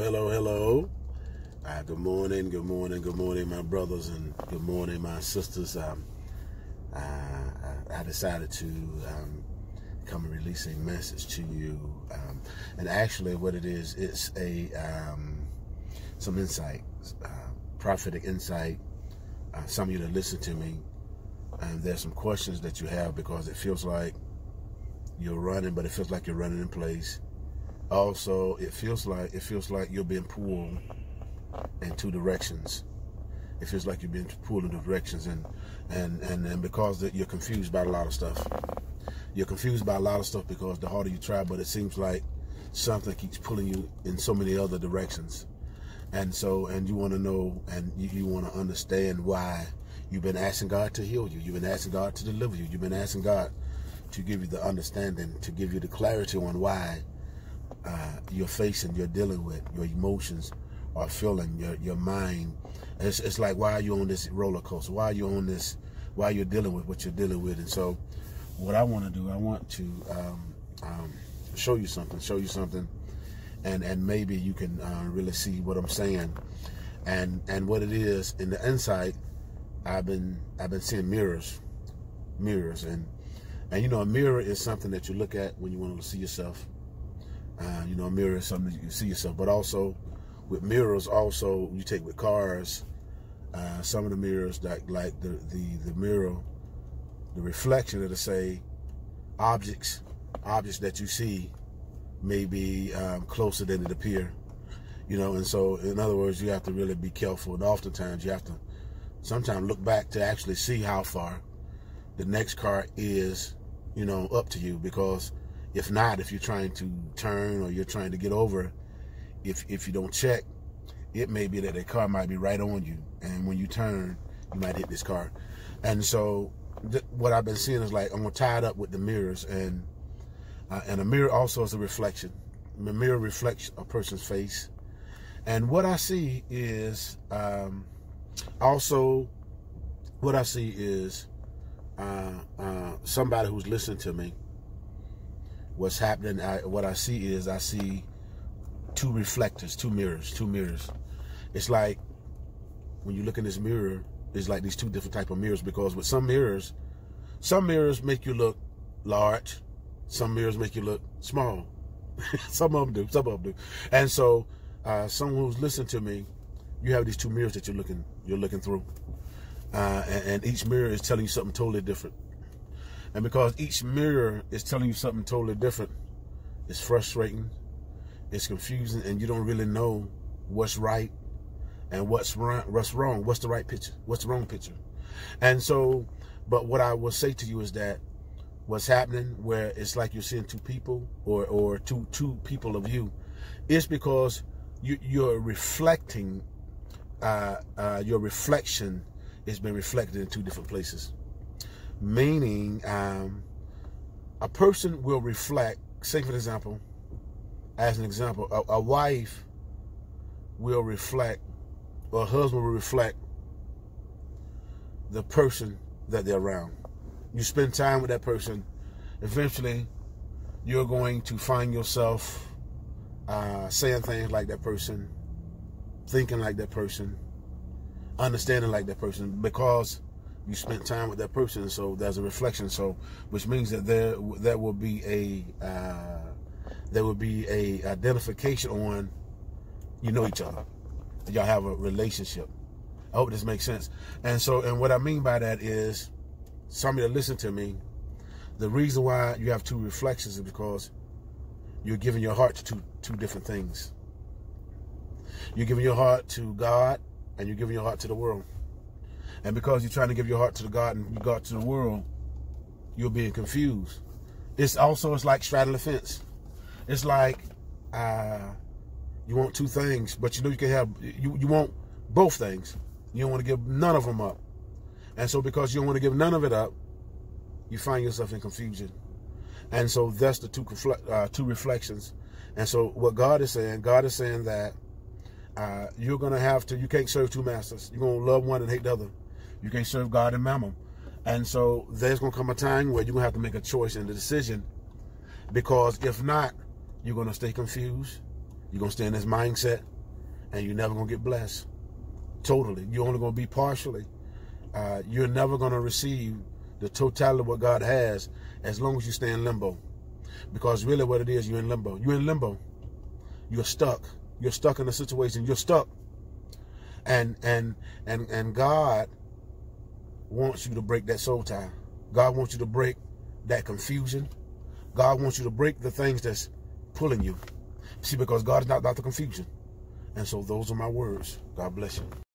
hello. Good morning, my brothers, and good morning, my sisters. I decided to come and release a message to you, and actually, what it is, it's some insight, prophetic insight. Some of you that listen to me, and there's some questions that you have because it feels like you're running, but it feels like you're running in place. Also, it feels like you're being pulled in two directions. It feels like you're being pulled in directions, and because you're confused by a lot of stuff. You're confused by a lot of stuff because the harder you try, but it seems like something keeps pulling you in so many other directions. And you want to know, and you want to understand why. You've been asking God to heal you. You've been asking God to deliver you. You've been asking God to give you the understanding, to give you the clarity on why you're dealing with, your emotions are feeling, your mind. It's like, why are you on this roller coaster? Why are you on this? Why you're dealing with what you're dealing with? And so what I want to do, I want to show you something, and maybe you can really see what I'm saying, and what it is. In the inside, I've been seeing mirrors, and you know, a mirror is something that you look at when you want to see yourself. You know, a mirror is something that you see yourself, but also with mirrors, also you take with cars. Some of the mirrors, like the mirror, the reflection, it'll say objects that you see may be closer than it appear. You know, and so in other words, you have to really be careful, and oftentimes you have to sometimes look back to actually see how far the next car is, you know, up to you, because if not, if you're trying to turn or you're trying to get over, if you don't check, it may be that the car might be right on you, and when you turn, you might hit this car. And so what I've been seeing is, like, I'm tied up with the mirrors, and a mirror also is a reflection. The mirror reflects a person's face, and what I see is somebody who's listening to me. What's happening, what I see is, I see two reflectors, two mirrors. It's like when you look in this mirror, it's like these two different type of mirrors, because with some mirrors make you look large, some mirrors make you look small. Some of them do. And so someone who's listening to me, you have these two mirrors that you're looking through, and each mirror is telling you something totally different. And because each mirror is telling you something totally different, it's frustrating, it's confusing, and you don't really know what's right and what's wrong, what's the right picture, what's the wrong picture. And so, but what I will say to you is that what's happening, where it's like you're seeing two people, or two people of you, is because you're reflecting, your reflection has been reflected in two different places. Meaning, a person will reflect, say for example, a wife will reflect, or a husband will reflect the person that they're around. You spend time with that person, eventually you're going to find yourself saying things like that person, thinking like that person, understanding like that person, because you spent time with that person. So there's a reflection. So, which means that there will be a identification on, you know each other, y'all have a relationship. I hope this makes sense. And so, and what I mean by that is, somebody that listen to me, the reason why you have two reflections is because you're giving your heart to two different things. You're giving your heart to God, and you're giving your heart to the world. And because you're trying to give your heart to the God and your heart to the world, you're being confused. It's like straddling the fence. It's like you want two things, but you know you can have, you want both things. You don't want to give none of them up. And so because you don't want to give none of it up, you find yourself in confusion. And so that's the two reflections. And so what God is saying that you're going to have to, you can't serve two masters. You're going to love one and hate the other. You can't serve God and mammon. And so there's going to come a time where you're going to have to make a choice and a decision, because if not, you're going to stay confused. You're going to stay in this mindset. and you're never going to get blessed totally. You're only going to be partially. You're never going to receive the totality of what God has as long as you stay in limbo. Because really what it is, you're in limbo. You're in limbo. You're stuck. You're stuck in a situation. You're stuck. And God wants you to break that soul tie. God wants you to break that confusion. God wants you to break the things that's pulling you. See, because God is not about the confusion. And so those are my words. God bless you.